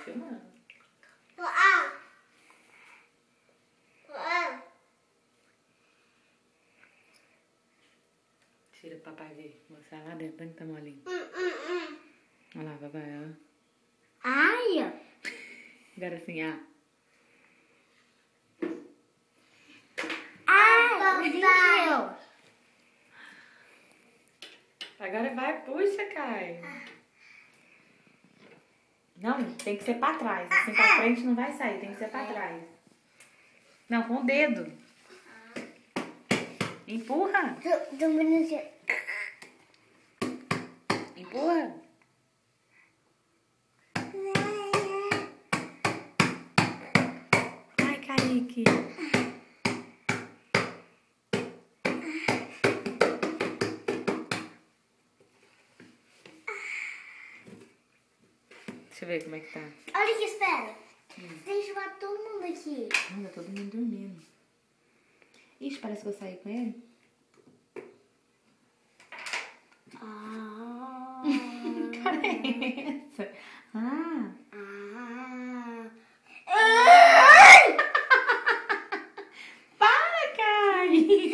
filmando. Tira pra papai ver. Mostrar lá dentro, tanto que tá molinho. Olha lá, papai, ó. Ai! Agora assim, ah. Ai, meu Deus! Agora vai, puxa, Kai. Não, tem que ser pra trás. Assim pra frente não vai sair, tem que ser pra trás. Não, com o dedo. Empurra. Empurra. Ai, Kaique. Deixa eu ver como é que tá. Olha aqui, espera. Tem que chamar todo mundo aqui. Anda, todo mundo dormindo. Ixi, parece que eu saí com ele. Que cara é essa? Para, Kai!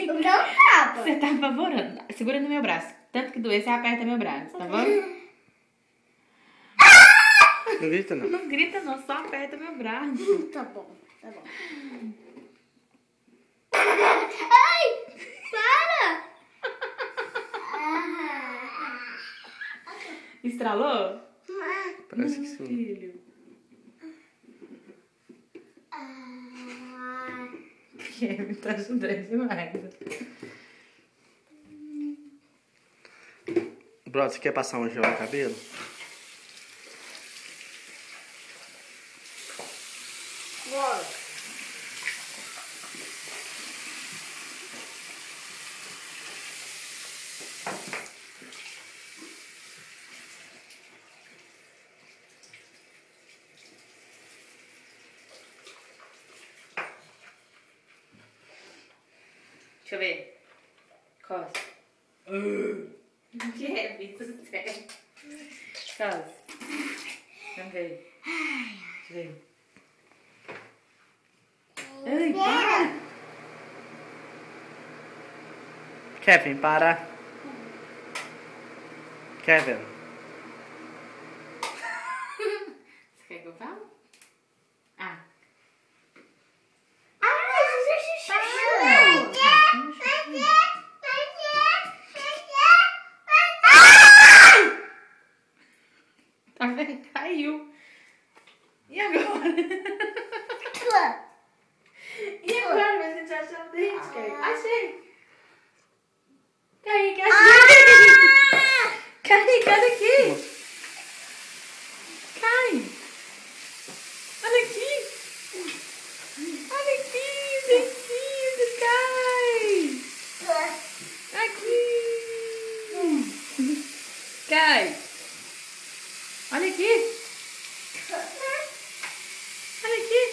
Não tapa. Você tá apavorando. Segura no meu braço. Tanto que doer, você aperta meu braço, tá bom? Não grita, não. Não grita não, só aperta meu braço. Tá bom, tá bom. Ai! Para! Estralou? Parece que sim. Filho. Kevin tá ajudando demais. Brother, você quer passar um gel no cabelo? Bora. Deixa eu ver. Costa. Kevin, tudo certo. Costa. Vamos ver. Deixa eu ver. Ai, para! Kevin, para. Kevin. Você quer que eu fale? Ah. Tá vendo? Caiu. E agora? E agora? Mas a gente achou o dente, Kaique. Achei. Kaique, achei. Kaique, olha aqui. Cai. Olha aqui. Olha aqui, o dentinho do Kai. Aqui. Kai. Olha aqui. Olha aqui.